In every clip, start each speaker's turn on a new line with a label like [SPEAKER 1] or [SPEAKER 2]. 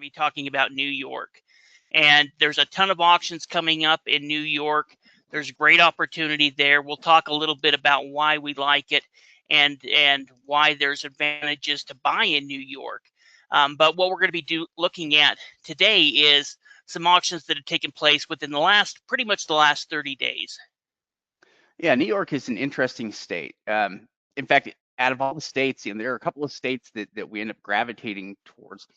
[SPEAKER 1] be talking about New York. And there's a ton of auctions coming up in New York. There's great opportunity there. We'll talk a little bit about why we like it and why there's advantages to buy in New York. But what we're going to be looking at today is some auctions that have taken place within pretty much the last 30 days.
[SPEAKER 2] Yeah, New York is an interesting state. In fact, out of all the states, there are a couple of states that we end up gravitating towards,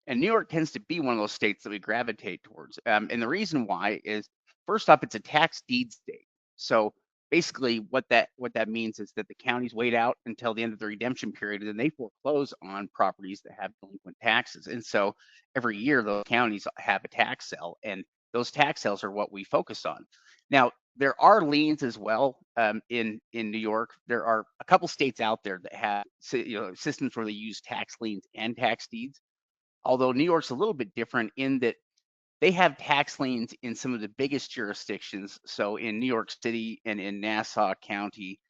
[SPEAKER 2] and New York tends to be one of those states that we gravitate towards. And the reason why is, first off, it's a tax deed state. So basically, what that means is that the counties wait out until the end of the redemption period, and then they foreclose on properties that have delinquent taxes. And so every year, those counties have a tax sale, and those tax sales are what we focus on. Now, there are liens as well in New York. There are a couple states out there that have systems where they use tax liens and tax deeds. Although New York's a little bit different in that they have tax liens in some of the biggest jurisdictions. So in New York City and in Nassau County,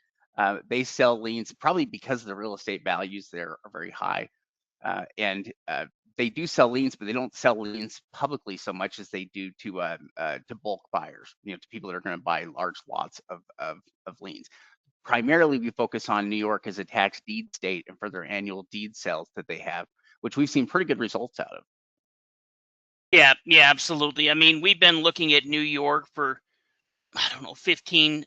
[SPEAKER 2] they sell liens probably because the real estate values there are very high. And they do sell liens, but they don't sell liens publicly so much as they do to bulk buyers, to people that are going to buy large lots of liens. Primarily, we focus on New York as a tax deed state and for their annual deed sales that they have, which we've seen pretty good results out of.
[SPEAKER 1] Yeah, absolutely. I mean, we've been looking at New York for, I don't know, 15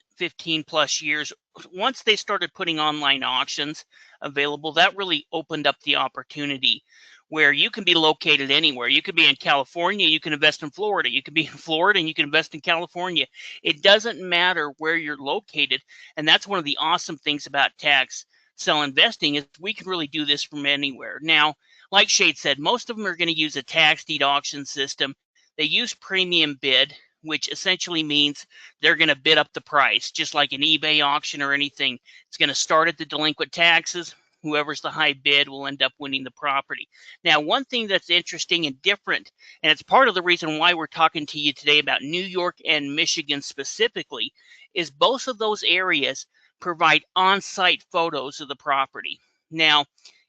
[SPEAKER 1] plus years. Once they started putting online auctions available, that really opened up the opportunity where you can be located anywhere. You could be in California, you can invest in Florida. You can be in Florida and you can invest in California. It doesn't matter where you're located. And that's one of the awesome things about tax sale investing is we can really do this from anywhere. Now, like Shade said, most of them are going to use a tax deed auction system. They use premium bid, which essentially means they're going to bid up the price, just like an eBay auction or anything. It's going to start at the delinquent taxes. Whoever's the high bid will end up winning the property. Now, one thing that's interesting and different, and it's part of the reason why we're talking to you today about New York and Michigan specifically, is both of those areas provide on-site photos of the property. Now,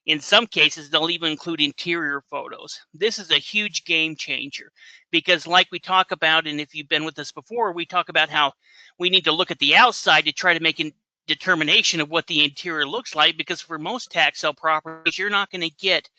[SPEAKER 1] in some cases, they'll even include interior photos. This is a huge game changer because like we talk about, and if you've been with us before, we talk about how we need to look at the outside to try to make a determination of what the interior looks like, because for most tax sale properties, you're not going to get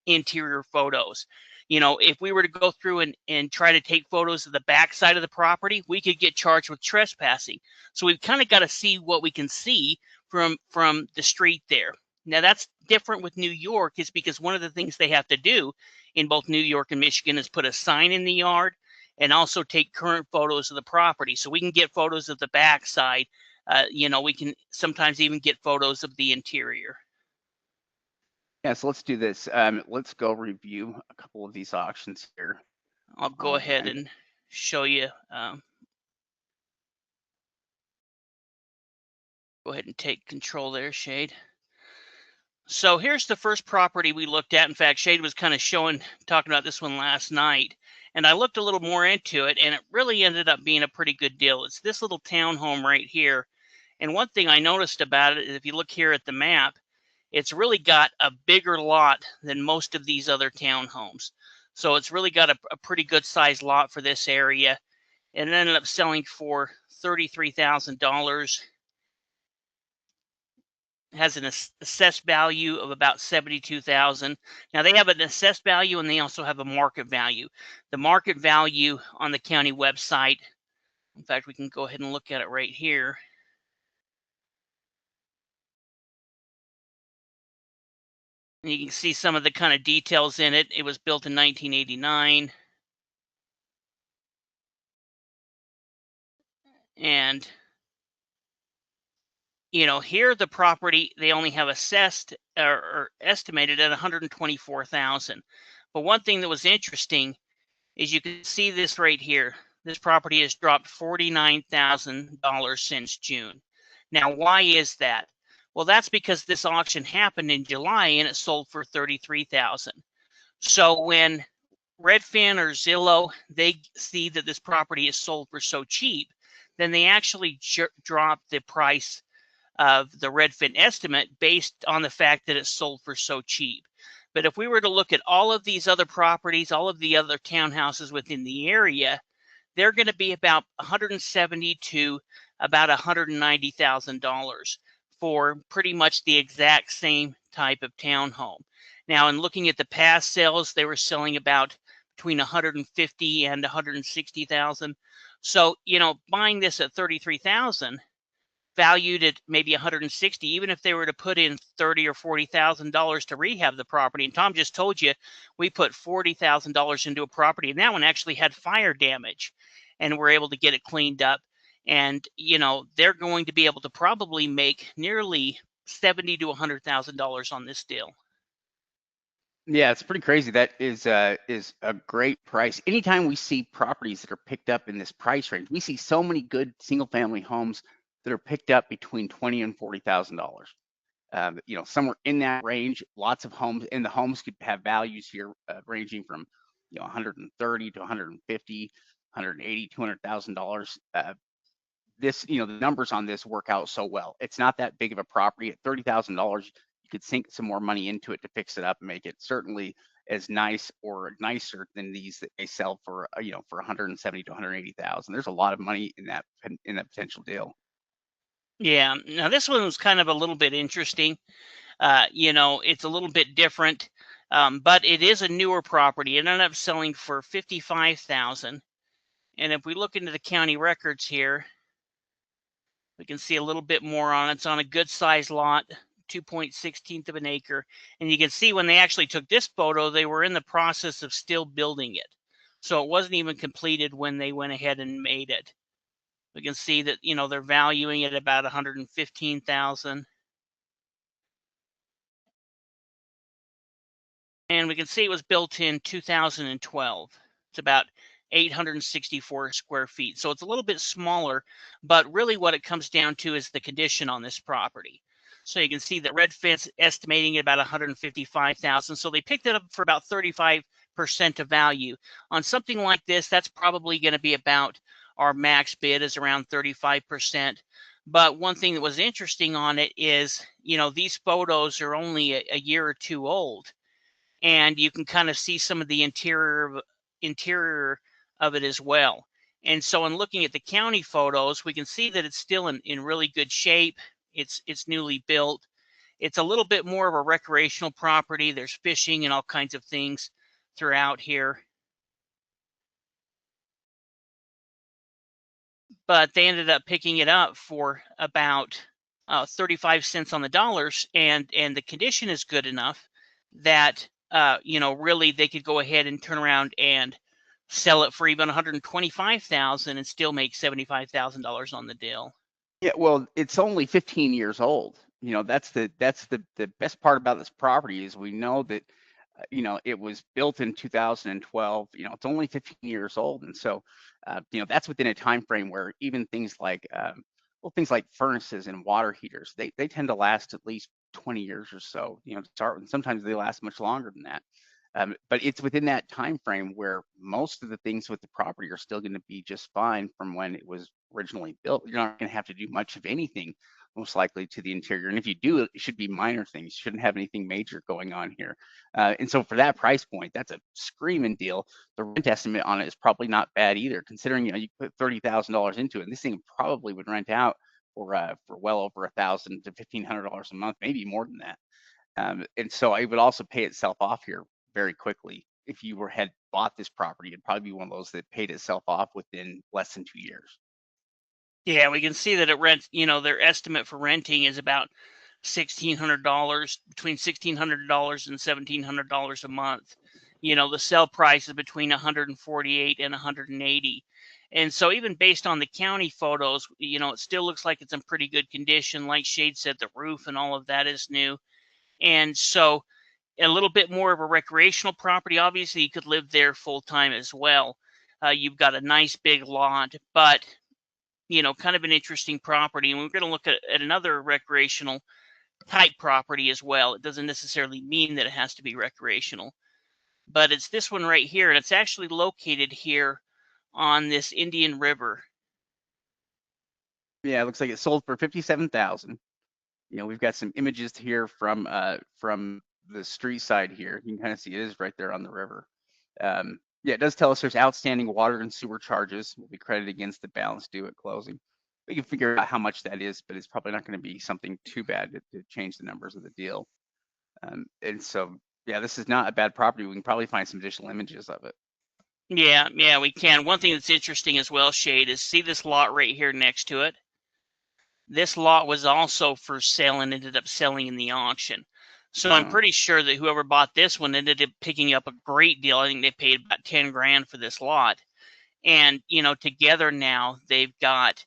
[SPEAKER 1] interior photos. If we were to go through and try to take photos of the back side of the property, we could get charged with trespassing. So we've kind of got to see what we can see from the street there. Now, that's different with New York, is because one of the things they have to do in both New York and Michigan is put a sign in the yard and also take current photos of the property. So we can get photos of the backside. We can sometimes even get photos of the interior.
[SPEAKER 2] Yeah, so let's do this. Let's go review a couple of these auctions here.
[SPEAKER 1] I'll go ahead and show you. Go ahead and take control there, Shade. So here's the first property we looked at. In fact, Shade was kind of talking about this one last night. And I looked a little more into it, and it really ended up being a pretty good deal. It's this little townhome right here. And one thing I noticed about it is if you look here at the map, it's really got a bigger lot than most of these other townhomes. So it's really got a pretty good sized lot for this area. And it ended up selling for $33,000. Has an assessed value of about $72,000. Now they have an assessed value and they also have a market value. The market value on the county website, in fact, we can go ahead and look at it right here. And you can see some of the kind of details in it. It was built in 1989. And here the property, they only have assessed or estimated at $124,000. But one thing that was interesting is you can see this right here. This property has dropped $49,000 since June. Now, why is that? Well, that's because this auction happened in July and it sold for $33,000. So when Redfin or Zillow, they see that this property is sold for so cheap, then they actually drop the price of the Redfin estimate based on the fact that it's sold for so cheap. But if we were to look at all of these other properties, all of the other townhouses within the area, they're going to be about 170 to about $190,000 for pretty much the exact same type of townhome. Now, in looking at the past sales, they were selling about between 150 and 160,000. So, buying this at 33,000, valued at maybe 160, even if they were to put in $30 or $40,000 to rehab the property. And Tom just told you we put $40,000 into a property, and that one actually had fire damage, and we're able to get it cleaned up. And they're going to be able to probably make nearly $70,000 to $100,000 on this deal.
[SPEAKER 2] Yeah, it's pretty crazy. That is a great price. Anytime we see properties that are picked up in this price range, we see so many good single-family homes that are picked up between $20,000 and $40,000. Somewhere in that range. Lots of homes, and the homes could have values here ranging from 130 to 150, 180, $200,000. The numbers on this work out so well. It's not that big of a property. At $30,000, you could sink some more money into it to fix it up and make it certainly as nice or nicer than these that they sell for for 170 to 180,000. There's a lot of money in that potential deal.
[SPEAKER 1] Yeah, now this one was kind of a little bit interesting. It's a little bit different, but it is a newer property. It ended up selling for $55,000. And if we look into the county records here, we can see a little bit more on it. It's on a good size lot, 2.16 of an acre. And you can see when they actually took this photo, they were in the process of still building it. So it wasn't even completed when they went ahead and made it. We can see that, they're valuing it at about $115,000. And we can see it was built in 2012. It's about 864 square feet. So it's a little bit smaller, but really what it comes down to is the condition on this property. So you can see that Redfin's estimating it about 155,000. So they picked it up for about 35% of value. On something like this, that's probably going to be about our max bid is around 35%. But one thing that was interesting on it is, these photos are only a year or two old, and you can kind of see some of the interior of it as well. And so in looking at the county photos, we can see that it's still in really good shape. It's newly built. It's a little bit more of a recreational property. There's fishing and all kinds of things throughout here. But they ended up picking it up for about 35 cents on the dollars, and the condition is good enough that really they could go ahead and turn around and sell it for even 125,000 and still make $75,000 on the deal.
[SPEAKER 2] Yeah, well, it's only 15 years old. That's the best part about this property is we know that it was built in 2012. It's only 15 years old, and so that's within a time frame where even things like things like furnaces and water heaters, they tend to last at least 20 years or so. To start with, sometimes they last much longer than that. But it's within that time frame where most of the things with the property are still going to be just fine from when it was originally built. You're not going to have to do much of anything, most likely, to the interior. And if you do, it should be minor things. You shouldn't have anything major going on here. And so for that price point, that's a screaming deal. The rent estimate on it is probably not bad either, considering you put $30,000 into it. And this thing probably would rent out for well over $1,000 to $1,500 a month, maybe more than that. And so it would also pay itself off here very quickly. If you had bought this property, it'd probably be one of those that paid itself off within less than 2 years.
[SPEAKER 1] Yeah, we can see that it rents, their estimate for renting is about $1,600, between $1,600 and $1,700 a month. The sell price is between 148 and 180. And so even based on the county photos, it still looks like it's in pretty good condition. Like Shade said, the roof and all of that is new. And so a little bit more of a recreational property. Obviously, you could live there full time as well. You've got a nice big lot, but kind of an interesting property. And we're going to look at another recreational type property as well. It doesn't necessarily mean that it has to be recreational, but it's this one right here, and it's actually located here on this Indian River.
[SPEAKER 2] Yeah, it looks like it sold for $57,000. We've got some images here from the street side here. You can kind of see it is right there on the river. Yeah, it does tell us there's outstanding water and sewer charges will be credited against the balance due at closing. We can figure out how much that is, but it's probably not going to be something too bad to change the numbers of the deal. And so, yeah, this is not a bad property. We can probably find some additional images of it.
[SPEAKER 1] Yeah, we can. One thing that's interesting as well, Shade, is see this lot right here next to it? This lot was also for sale and ended up selling in the auction. So I'm pretty sure that whoever bought this one ended up picking up a great deal. I think they paid about 10 grand for this lot. And, together now they've got,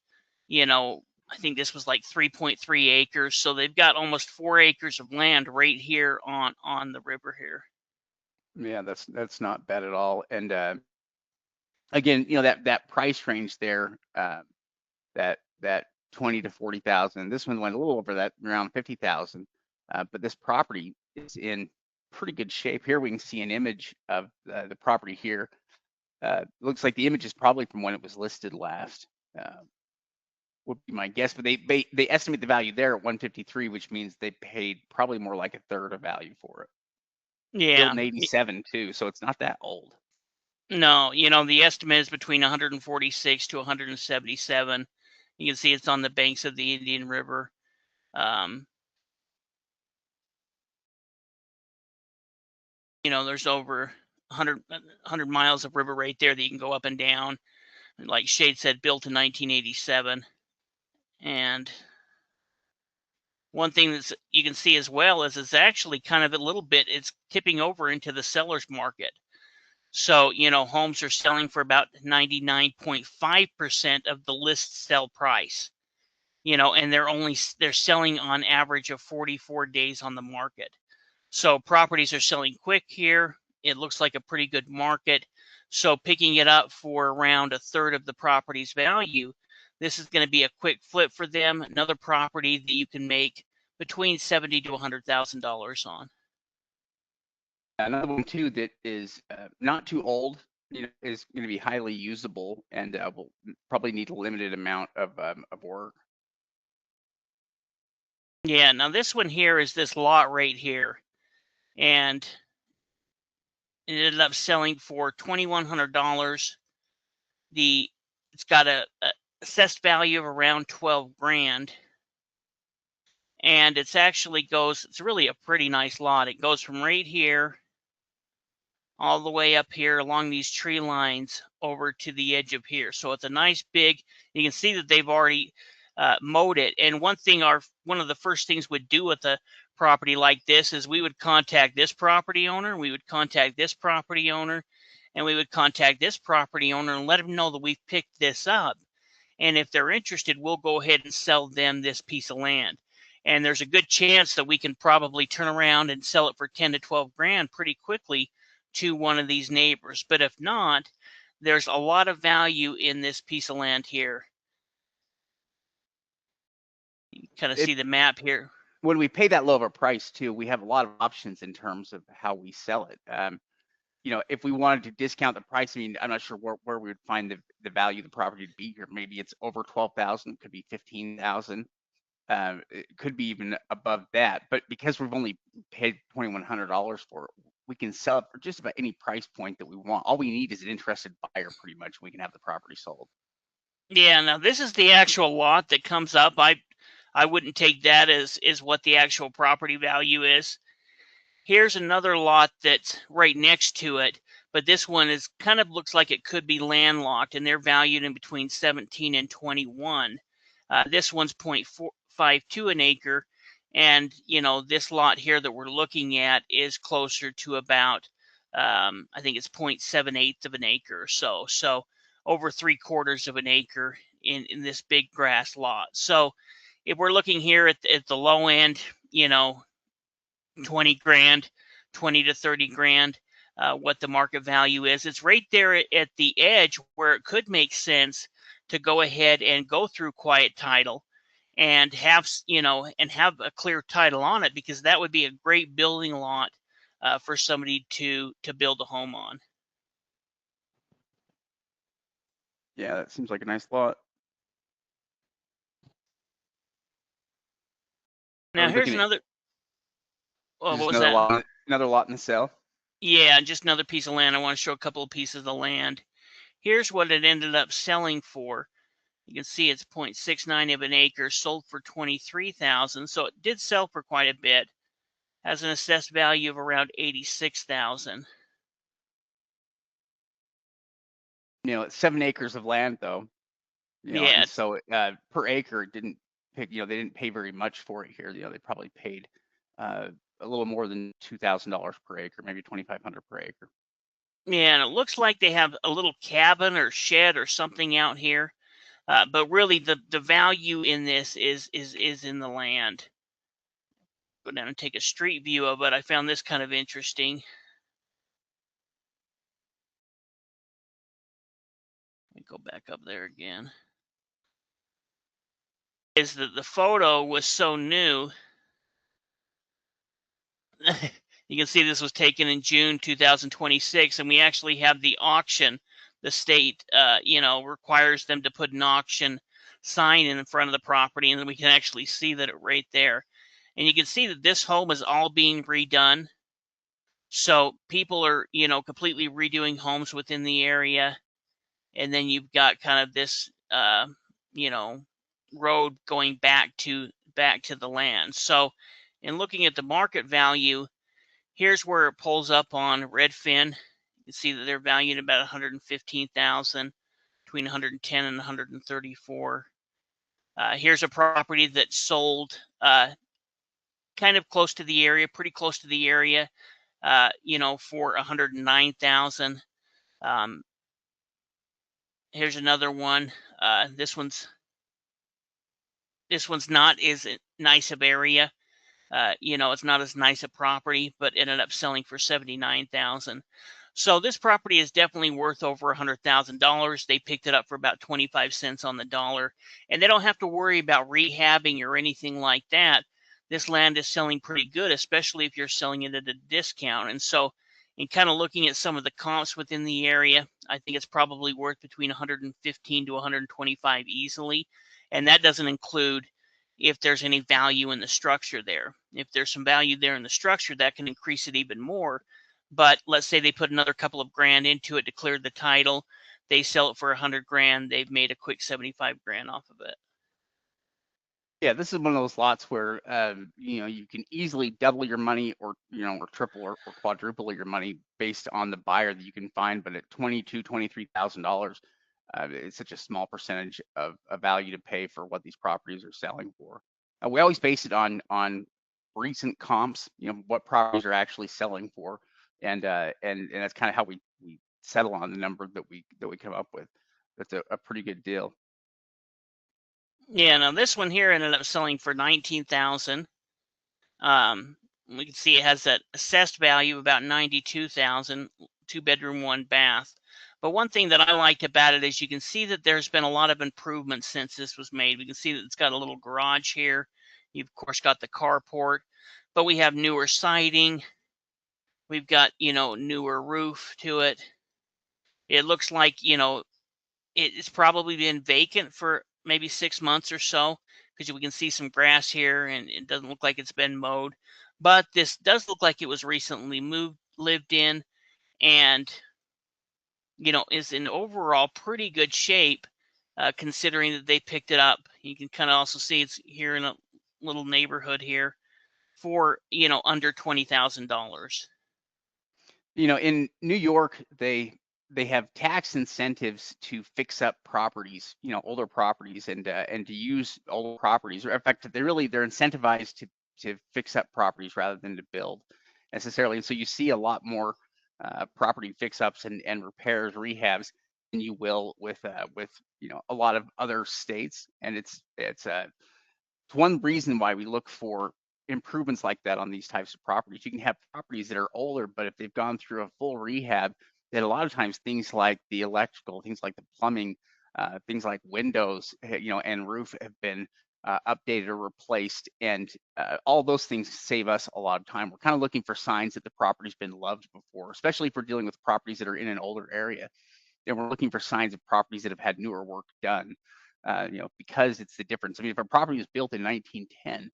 [SPEAKER 1] I think this was like 3.3 acres. So they've got almost 4 acres of land right here on the river here.
[SPEAKER 2] Yeah, that's not bad at all. And again, that price range there, that 20 to 40,000. This one went a little over that, around 50,000. But this property is in pretty good shape. Here we can see an image of the property here. Looks like the image is probably from when it was listed last. Would be my guess, but they estimate the value there at 153, which means they paid probably more like a third of value for it. Built
[SPEAKER 1] Yeah.
[SPEAKER 2] in 87 too, so it's not that old.
[SPEAKER 1] No, the estimate is between 146 to 177. You can see it's on the banks of the Indian River. There's over 100 miles of river right there that you can go up and down. And like Shade said, built in 1987. And one thing that you can see as well is it's actually kind of a little bit, it's tipping over into the seller's market. So, homes are selling for about 99.5% of the list sell price. And they're selling on average of 44 days on the market. So properties are selling quick here. It looks like a pretty good market. So picking it up for around a third of the property's value, this is going to be a quick flip for them. Another property that you can make between $70,000 to $100,000 on.
[SPEAKER 2] Another one too that is not too old, is going to be highly usable and will probably need a limited amount of work.
[SPEAKER 1] Yeah, now this one here is this lot right here. And it ended up selling for $2,100. It's got a assessed value of around 12 grand. And it's really a pretty nice lot. It goes from right here all the way up here along these tree lines over to the edge of here. So it's a nice big, you can see that they've already mowed it. And one of the first things we'd do with a property like this is we would contact this property owner, we would contact this property owner, and we would contact this property owner and let them know that we've picked this up. And if they're interested, we'll go ahead and sell them this piece of land. And there's a good chance that we can probably turn around and sell it for 10 to 12 grand pretty quickly to one of these neighbors. But if not, there's a lot of value in this piece of land here. You can kind of see the map here.
[SPEAKER 2] When we pay that low of a price too, we have a lot of options in terms of how we sell it. If we wanted to discount the price, I mean, I'm not sure where we would find the value of the property to be here. Maybe it's over 12,000, could be 15,000. It could be even above that, but because we've only paid $2,100 for it, we can sell it for just about any price point that we want. All we need is an interested buyer, pretty much. We can have the property sold.
[SPEAKER 1] Yeah, now this is the actual lot that comes up. I wouldn't take that as what the actual property value is. Here's another lot that's right next to it, but this one is kind of looks like it could be landlocked, and they're valued in between 17 and 21. This one's 0.452 an acre, and this lot here that we're looking at is closer to about I think it's 0.78 of an acre or so. So over 3/4 of an acre in this big grass lot. So if we're looking here at the low end, 20 grand, 20 to 30 grand, what the market value is. It's right there at the edge where it could make sense to go ahead and go through quiet title and have a clear title on it, because that would be a great building lot for somebody to build a home on.
[SPEAKER 2] Yeah, that seems like a nice lot.
[SPEAKER 1] Now here's another. Oh,
[SPEAKER 2] Just
[SPEAKER 1] what was that?
[SPEAKER 2] another lot in the sale.
[SPEAKER 1] Yeah, just another piece of land. I want to show a couple of pieces of land. Here's what it ended up selling for. You can see it's 0.69 of an acre, sold for 23,000. So it did sell for quite a bit. Has an assessed value of around 86,000.
[SPEAKER 2] It's 7 acres of land though.
[SPEAKER 1] Yeah,
[SPEAKER 2] And so per acre it didn't pick, they didn't pay very much for it here. They probably paid a little more than $2,000 per acre, maybe 2,500 per acre.
[SPEAKER 1] yeah, and it looks like they have a little cabin or shed or something out here. But really, the value in this is in the land. Go down and take a street view of it. I found this kind of interesting. Let me go back up there again. Is that the photo was so new. You can see this was taken in June 2026, and we actually have the auction. The state, requires them to put an auction sign in front of the property, and then we can actually see that it right there. And you can see that this home is all being redone. So people are, completely redoing homes within the area. And then you've got kind of this, road going back to the land. So in looking at the market value, here's where it pulls up on Redfin. You can see that they're valued about 115,000, between 110 and 134. Here's a property that sold kind of close to the area, pretty close to the area, for 109,000. Here's another one. This one's not as nice of area. It's not as nice a property, but ended up selling for 79,000. So this property is definitely worth over $100,000. They picked it up for about 25 cents on the dollar, and they don't have to worry about rehabbing or anything like that. This land is selling pretty good, especially if you're selling it at a discount. And so, in kind of looking at some of the comps within the area, I think it's probably worth between 115 to 125 easily, and that doesn't include if there's any value in the structure there. If there's some value there in the structure, that can increase it even more. But let's say they put another couple of grand into it to clear the title. They sell it for 100 grand. They've made a quick 75 grand off of it.
[SPEAKER 2] Yeah, this is one of those lots where you can easily double your money, or or triple or quadruple your money based on the buyer that you can find. But at $23,000, it's such a small percentage of value to pay for what these properties are selling for. We always base it on recent comps, what properties are actually selling for, and that's kind of how we settle on the number that we come up with. That's a pretty good deal.
[SPEAKER 1] Yeah, now this one here ended up selling for 19,000. We can see it has that assessed value of about 92,000, 2-bedroom, 1-bath. But one thing that I liked about it is you can see that there's been a lot of improvements since this was made. We can see that it's got a little garage here. You've of course got the carport, but we have newer siding. We've got, newer roof to it. It looks like, it's probably been vacant for maybe 6 months or so, because we can see some grass here and it doesn't look like it's been mowed. But this does look like it was recently lived in, and, is in overall pretty good shape, considering that they picked it up. You can kind of also see it's here in a little neighborhood here for, under $20,000.
[SPEAKER 2] In New York, they have tax incentives to fix up properties, older properties, and to use older properties. Or in fact, they're incentivized to fix up properties rather than to build necessarily. And so you see a lot more property fix ups and repairs, rehabs than you will with a lot of other states. And it's one reason why we look for improvements like that on these types of properties. You can have properties that are older, but if they've gone through a full rehab, that a lot of times things like the electrical, things like the plumbing, things like windows, and roof have been updated or replaced, and all those things save us a lot of time. We're kind of looking for signs that the property's been loved before, especially if we're dealing with properties that are in an older area. And we're looking for signs of properties that have had newer work done. Because it's the difference. I mean, if a property was built in 1910,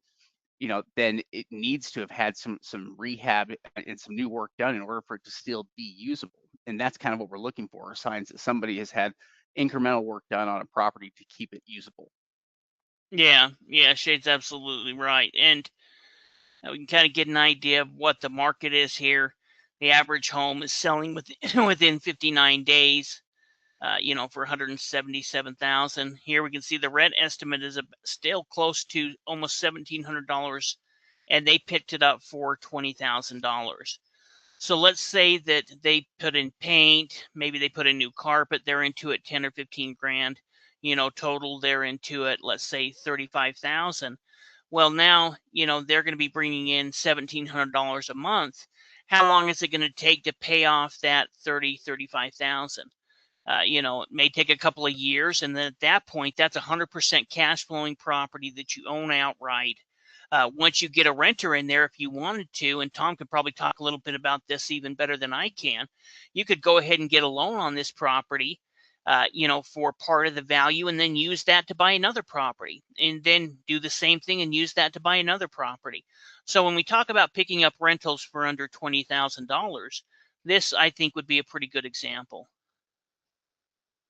[SPEAKER 2] then it needs to have had some rehab and some new work done in order for it to still be usable. And that's kind of what we're looking for, are signs that somebody has had incremental work done on a property to keep it usable.
[SPEAKER 1] Yeah, yeah, Shade's absolutely right. And we can kind of get an idea of what the market is here. The average home is selling within within 59 days. For 177,000. Here we can see the rent estimate is still close to almost $1,700, and they picked it up for $20,000. So let's say that they put in paint, maybe they put in new carpet, they're into it 10 or 15 grand. Total they're into it, let's say 35,000. Well, now, they're going to be bringing in $1,700 a month. How long is it going to take to pay off that 35,000? It may take a couple of years, and then at that point, that's 100% cash flowing property that you own outright. Once you get a renter in there, if you wanted to, and Tom could probably talk a little bit about this even better than I can, you could go ahead and get a loan on this property, for part of the value, and then use that to buy another property, and then do the same thing and use that to buy another property. So when we talk about picking up rentals for under $20,000, this I think would be a pretty good example.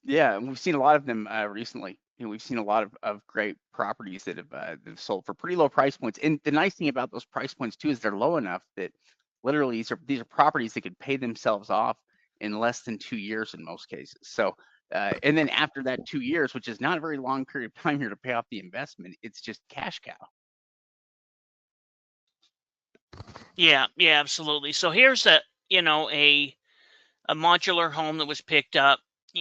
[SPEAKER 2] Yeah, and we've seen a lot of them recently. We've seen a lot of great properties that have sold for pretty low price points. And the nice thing about those price points too is they're low enough that literally these are properties that could pay themselves off in less than 2 years in most cases. So, and then after that 2 years, which is not a very long period of time here to pay off the investment, it's just cash cow.
[SPEAKER 1] Yeah, yeah, absolutely. So here's a modular home that was picked up.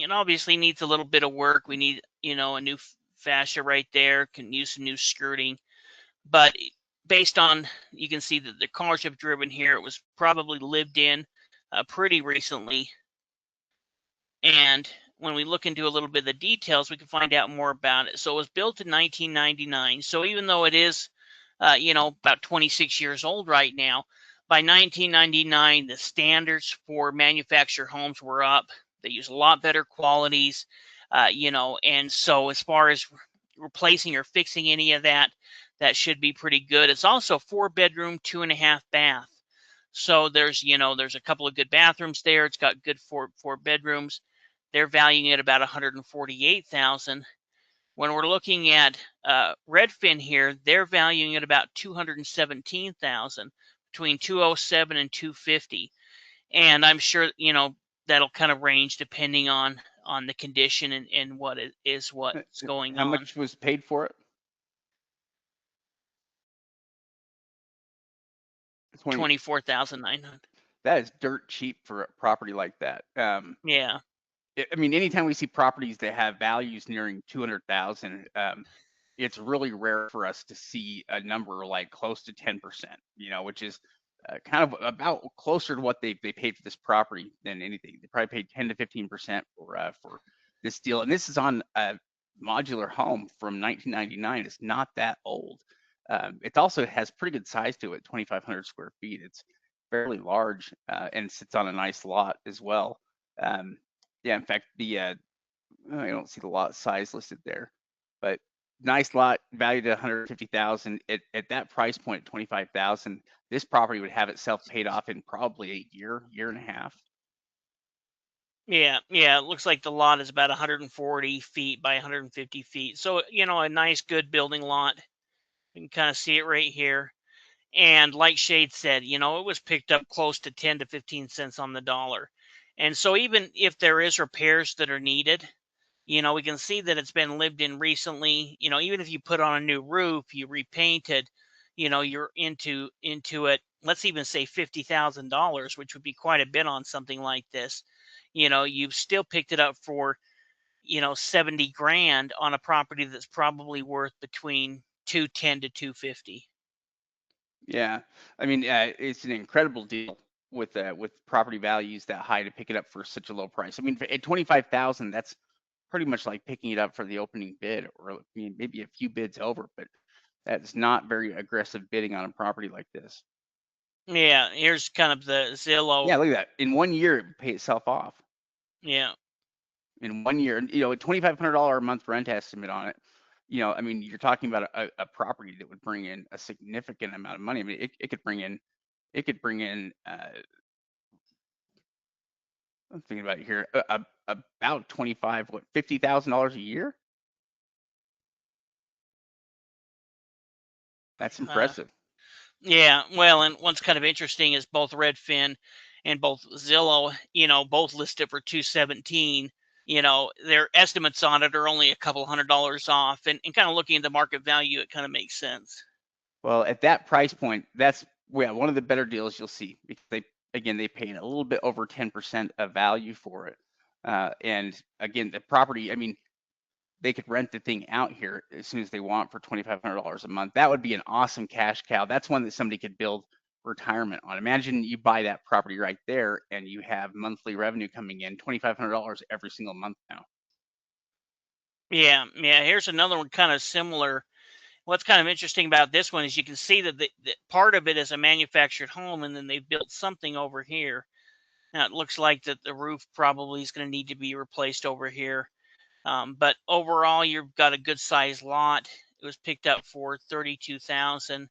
[SPEAKER 1] Obviously needs a little bit of work. We need, a new fascia right there. Can use some new skirting, but based on, you can see that the cars have driven here. It was probably lived in pretty recently, and when we look into a little bit of the details, we can find out more about it. So it was built in 1999. So even though it is, about 26 years old right now, by 1999, the standards for manufactured homes were up. They use a lot better qualities, and so as far as replacing or fixing any of that, that should be pretty good. It's also 4 bedroom, 2.5 bath. So there's a couple of good bathrooms there. It's got good four bedrooms. They're valuing it about 148,000. When we're looking at Redfin here, they're valuing it about 217,000, between 207 and 250. And I'm sure that'll kind of range depending on the condition and what it is, what's going
[SPEAKER 2] How
[SPEAKER 1] on.
[SPEAKER 2] much was paid for it?
[SPEAKER 1] 24,900.
[SPEAKER 2] That is dirt cheap for a property like that.
[SPEAKER 1] Yeah.
[SPEAKER 2] I mean, anytime we see properties that have values nearing 200,000, it's really rare for us to see a number like close to 10%, which is kind of about closer to what they paid for this property than anything. They probably paid 10 to 15% for this deal. And this is on a modular home from 1999. It's not that old. It also has pretty good size to it, 2,500 square feet. It's fairly large, and sits on a nice lot as well. Yeah, in fact, I don't see the lot size listed there, but nice lot valued at 150,000. At that price point, 25,000, this property would have itself paid off in probably a year and a half.
[SPEAKER 1] Yeah, yeah. It looks like the lot is about 140 feet by 150 feet. So, a nice, good building lot. You can kind of see it right here. And like Shade said, it was picked up close to 10 to 15 cents on the dollar. And so even if there is repairs that are needed, we can see that it's been lived in recently. Even if you put on a new roof, you repainted, you're into it. Let's even say $50,000, which would be quite a bit on something like this. You've still picked it up for 70 grand on a property that's probably worth between 210 to 250.
[SPEAKER 2] Yeah, I mean, it's an incredible deal with property values that high to pick it up for such a low price. I mean, at 25,000, that's pretty much like picking it up for the opening bid, or I mean, maybe a few bids over, but that's not very aggressive bidding on a property like this.
[SPEAKER 1] Yeah, here's kind of the Zillow.
[SPEAKER 2] Yeah, look at that. In 1 year, it would pay itself off.
[SPEAKER 1] Yeah.
[SPEAKER 2] In 1 year, a $2,500 a month rent estimate on it. I mean, you're talking about a property that would bring in a significant amount of money. I mean, it could bring in, I'm thinking about it here, about 25, what, $50,000 a year? That's
[SPEAKER 1] Uh,
[SPEAKER 2] impressive.
[SPEAKER 1] yeah, well, and what's kind of interesting is both Redfin and both Zillow, both listed for 217. Their estimates on it are only a couple $100 off, and kind of looking at the market value, it kind of makes sense.
[SPEAKER 2] Well, at that price point, that's, yeah, one of the better deals you'll see, because they paid a little bit over 10% of value for it. And again, the property, I mean, they could rent the thing out here as soon as they want for $2,500 a month. That would be an awesome cash cow. That's one that somebody could build retirement on. Imagine you buy that property right there and you have monthly revenue coming in, $2,500 every single month now.
[SPEAKER 1] Yeah, yeah. Here's another one kind of similar. What's kind of interesting about this one is you can see that the part of it is a manufactured home, and then they've built something over here. Now it looks like that the roof probably is going to need to be replaced over here. But overall, you've got a good sized lot. It was picked up for 32,000.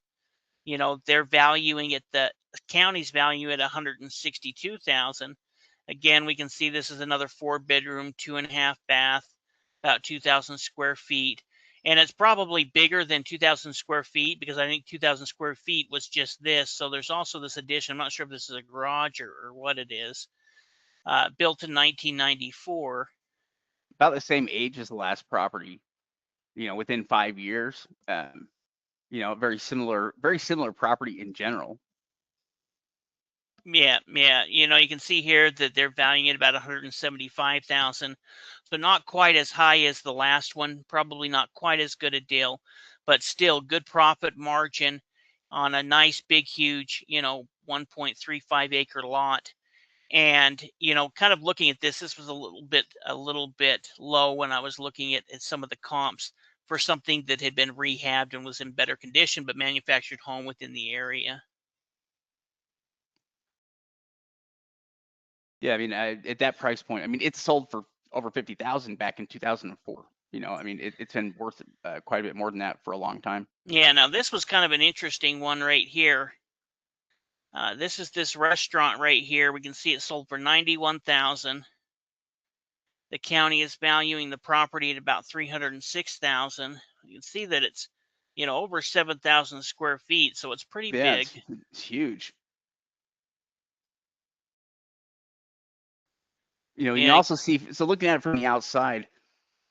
[SPEAKER 1] They're valuing it. The county's value at 162,000. Again, we can see this is another 4-bedroom, 2.5 bath, about 2,000 square feet. And it's probably bigger than 2,000 square feet, because I think 2,000 square feet was just this. So there's also this addition. I'm not sure if this is a garage or what it is. Built in 1994.
[SPEAKER 2] About the same age as the last property, within 5 years. Very similar property in general.
[SPEAKER 1] Yeah, yeah. You can see here that they're valuing it about 175,000. So not quite as high as the last one, probably not quite as good a deal, but still good profit margin on a nice big huge, 1.35 acre lot. And, kind of looking at this was a little bit low when I was looking at some of the comps for something that had been rehabbed and was in better condition, but manufactured home within the area.
[SPEAKER 2] Yeah, I mean, at that price point, I mean, it's sold for over 50,000 back in 2004. I mean, it's been worth quite a bit more than that for a long time.
[SPEAKER 1] Yeah, now this was kind of an interesting one right here. This is this restaurant right here. We can see it sold for 91,000. The county is valuing the property at about 306,000. You can see that it's, over 7,000 square feet, so it's pretty
[SPEAKER 2] Yeah,
[SPEAKER 1] big.
[SPEAKER 2] it's huge. You can
[SPEAKER 1] Yeah,
[SPEAKER 2] also see, so looking at it from the outside,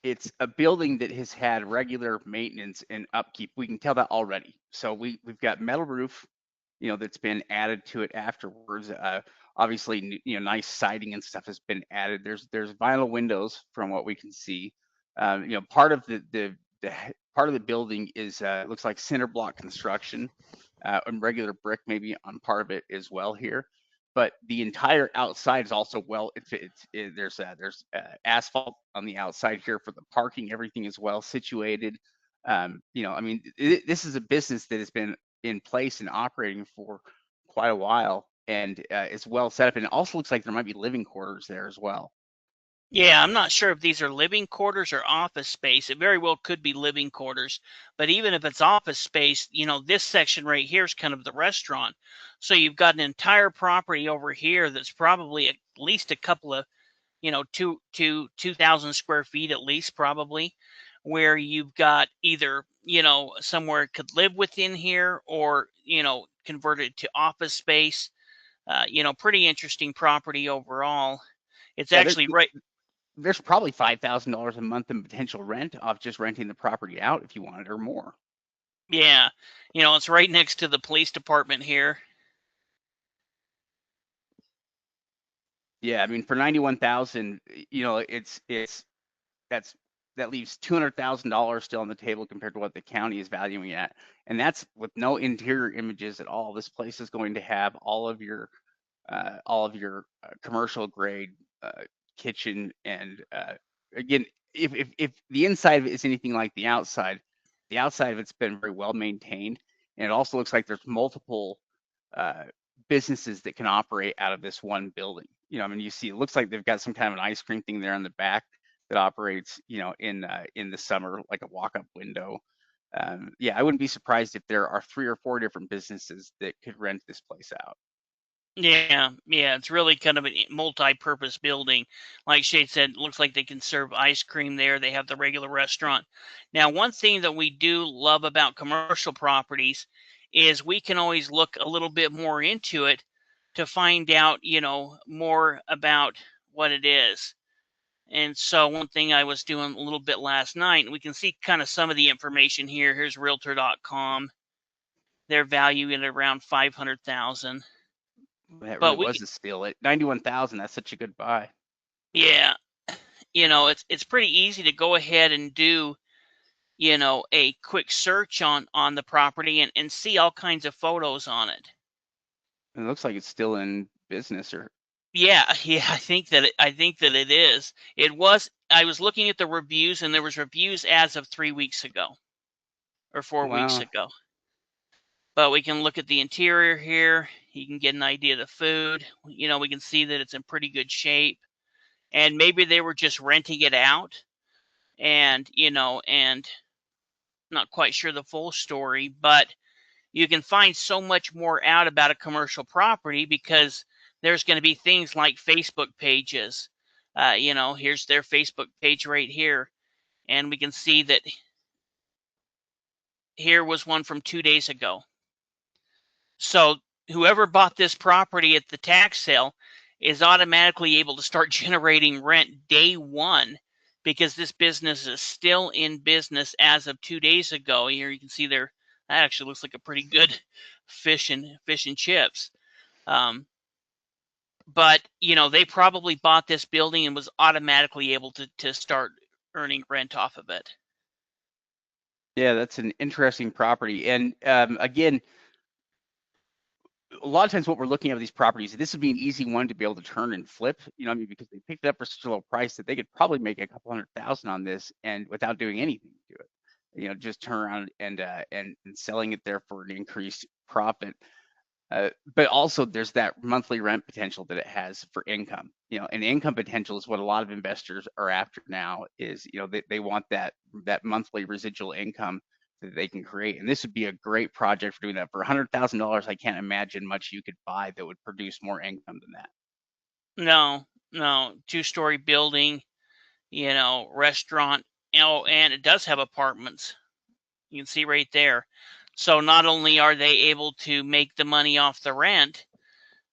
[SPEAKER 2] it's a building that has had regular maintenance and upkeep. We can tell that already. So we've got metal roof, that's been added to it afterwards. Obviously, nice siding and stuff has been added. There's vinyl windows from what we can see. Part of the part of the building is looks like cinder block construction, and regular brick maybe on part of it as well here. But the entire outside is also well. There's asphalt on the outside here for the parking. Everything is well situated. I mean, this is a business that has been in place and operating for quite a while, and it's well set up. And it also looks like there might be living quarters there as well.
[SPEAKER 1] Yeah, I'm not sure if these are living quarters or office space. It very well could be living quarters. But even if it's office space, this section right here is kind of the restaurant. So you've got an entire property over here that's probably at least a couple of, 2,000 square feet at least, probably, where you've got either, somewhere it could live within here, or, converted to office space. Pretty interesting property overall. It's
[SPEAKER 2] Yeah,
[SPEAKER 1] actually right.
[SPEAKER 2] there's probably $5,000 a month in potential rent off just renting the property out if you wanted, or more.
[SPEAKER 1] Yeah, it's right next to the police department here.
[SPEAKER 2] Yeah, I mean, for 91,000, that's that leaves $200,000 still on the table compared to what the county is valuing at, and that's with no interior images at all. This place is going to have all of your commercial grade kitchen, and again, if the inside of it is anything like the outside of it's been very well maintained, and it also looks like there's multiple uh, businesses that can operate out of this one building. I mean, you see, it looks like they've got some kind of an ice cream thing there in the back. that operates, in the summer, like a walk-up window. Yeah, I wouldn't be surprised if there are 3 or 4 different businesses that could rent this place out.
[SPEAKER 1] Yeah, yeah, it's really kind of a multi-purpose building. Like Shade said, it looks like they can serve ice cream there. They have the regular restaurant. Now, one thing that we do love about commercial properties is we can always look a little bit more into it to find out, more about what it is. And so one thing I was doing a little bit last night, and we can see kind of some of the information here. Here's realtor.com. They're valuing it around 500,000.
[SPEAKER 2] That really
[SPEAKER 1] But
[SPEAKER 2] was a steal. At 91,000, that's such a good buy.
[SPEAKER 1] yeah, it's pretty easy to go ahead and do, a quick search on the property and see all kinds of photos on it.
[SPEAKER 2] It looks like it's still in business or
[SPEAKER 1] Yeah, yeah, I think that it is. I was looking at the reviews and there was reviews as of 3 weeks ago or 4 weeks
[SPEAKER 2] wow.
[SPEAKER 1] ago. But we can look at the interior here. You can get an idea of the food. We can see that it's in pretty good shape. And maybe they were just renting it out and not quite sure the full story, but you can find so much more out about a commercial property because there's going to be things like Facebook pages. Here's their Facebook page right here. And we can see that here was one from 2 days ago. So whoever bought this property at the tax sale is automatically able to start generating rent day one because this business is still in business as of 2 days ago. Here you can see that actually looks like a pretty good fish and chips. Um, but they probably bought this building and was automatically able to start earning rent off of it.
[SPEAKER 2] Yeah, that's an interesting property. And again, a lot of times what we're looking at with these properties, this would be an easy one to be able to turn and flip, because they picked it up for such a low price that they could probably make a couple 100,000 on this and without doing anything to it. Just turn around and selling it there for an increased profit. But also there's that monthly rent potential that it has for income. And income potential is what a lot of investors are after now is, they want that monthly residual income that they can create. And this would be a great project for doing that. For $100,000, I can't imagine much you could buy that would produce more income than that.
[SPEAKER 1] No, no, two-story building, restaurant, and it does have apartments. You can see right there. So not only are they able to make the money off the rent,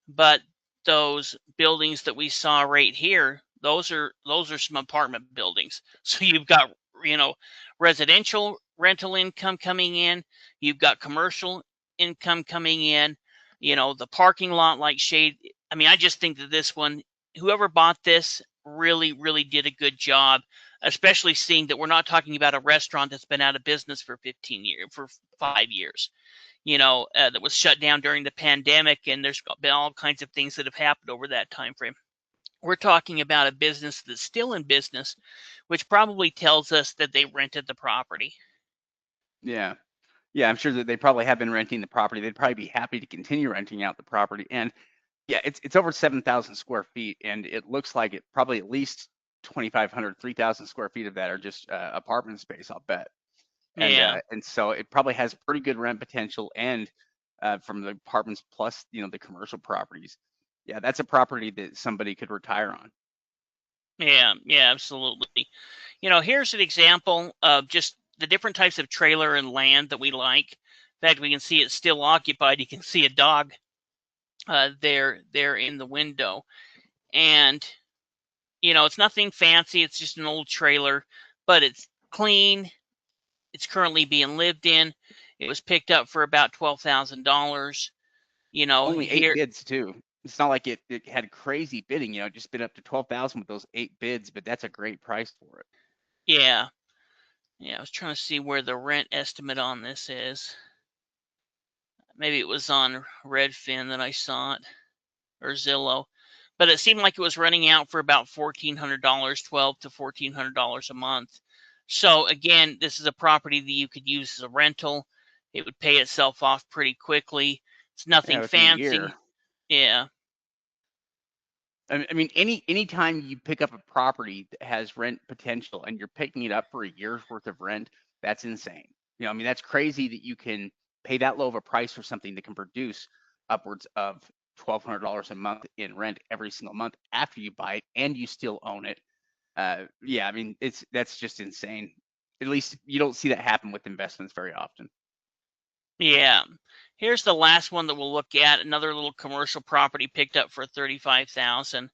[SPEAKER 1] but those buildings that we saw right here, those are some apartment buildings. So you've got, you know, residential rental income coming in, you've got commercial income coming in, the parking lot like Shade. I mean, I just think that this one, whoever bought this really, really did a good job, especially seeing that we're not talking about a restaurant that's been out of business for 15 years, for 5 years, that was shut down during the pandemic, and there's been all kinds of things that have happened over that time frame. We're talking about a business that's still in business, which probably tells us that they rented the property.
[SPEAKER 2] Yeah. Yeah, I'm sure that they probably have been renting the property. They'd probably be happy to continue renting out the property. And yeah, it's over 7,000 square feet, and it looks like it probably at least 2,500, 3,000 square feet of that are just apartment space, I'll bet.
[SPEAKER 1] Yeah,
[SPEAKER 2] And so it probably has pretty good rent potential, and from the apartments plus the commercial properties. Yeah, that's a property that somebody could retire on.
[SPEAKER 1] yeah, absolutely. Here's an example of just the different types of trailer and land that we like. In fact, we can see it's still occupied. You can see a dog there in the window, and it's nothing fancy. It's just an old trailer, but it's clean. It's currently being lived in. It was picked up for about $12,000.
[SPEAKER 2] Only eight
[SPEAKER 1] Here,
[SPEAKER 2] bids too. It's not like it had crazy bidding. It just bid up to 12,000 with those 8 bids, but that's a great price for it.
[SPEAKER 1] yeah, yeah. I was trying to see where the rent estimate on this is. Maybe it was on Redfin that I saw it, or Zillow, but it seemed like it was running out for about $1,400, $1,200 to $1,400 a month. So again, this is a property that you could use as a rental. It would pay itself off pretty quickly. It's
[SPEAKER 2] Yeah,
[SPEAKER 1] nothing
[SPEAKER 2] within a year.
[SPEAKER 1] fancy. Yeah.
[SPEAKER 2] I mean, anytime you pick up a property that has rent potential and you're picking it up for a year's worth of rent, that's insane. I mean, that's crazy that you can pay that low of a price for something that can produce upwards of $1,200 a month in rent every single month after you buy it and you still own it. Yeah, I mean, that's just insane. At least you don't see that happen with investments very often.
[SPEAKER 1] Yeah. Here's the last one that we'll look at. Another little commercial property picked up for 35,000.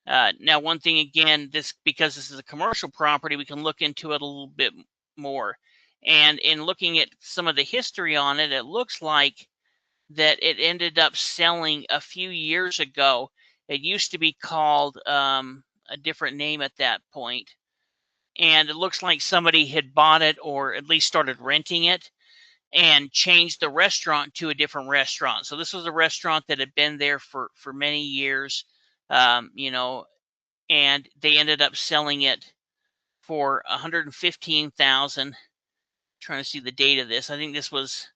[SPEAKER 1] Now, one thing again, because this is a commercial property, we can look into it a little bit more. And in looking at some of the history on it, it looks like that it ended up selling a few years ago. It used to be called a different name at that point, and it looks like somebody had bought it or at least started renting it and changed the restaurant to a different restaurant. So this was a restaurant that had been there for many years, you know, and they ended up selling it for 115,000. Trying to see the date of this. I think this was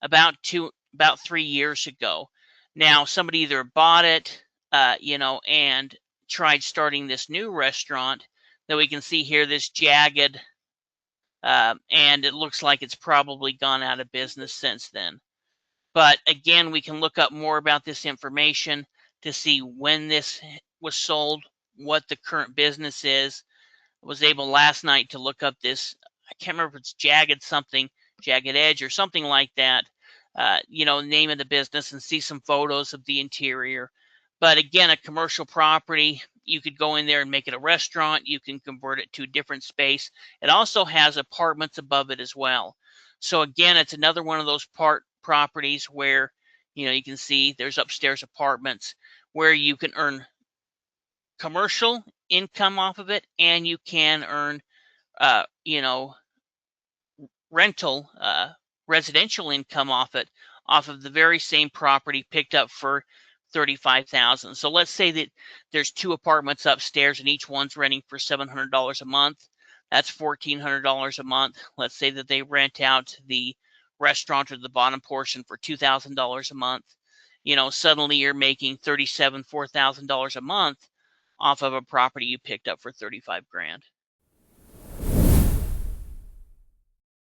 [SPEAKER 1] about 3 years ago. Now somebody either bought it, and tried starting this new restaurant that we can see here, this jagged, and it looks like it's probably gone out of business since then. But again, we can look up more about this information to see when this was sold, what the current business is. I was able last night to look up this. I can't remember if it's jagged something, jagged edge or something like that. Name of the business and see some photos of the interior. But again, a commercial property, you could go in there and make it a restaurant. You can convert it to a different space. It also has apartments above it as well. So again, it's another one of those properties where, you can see there's upstairs apartments where you can earn commercial income off of it, and you can earn, uh, you know, rental, residential income off of the very same property picked up for 35,000. So let's say that there's two apartments upstairs and each one's renting for $700 a month. That's $1,400 a month. Let's say that they rent out the restaurant or the bottom portion for $2,000 a month. Suddenly you're making $4,000 a month off of a property you picked up for 35 grand.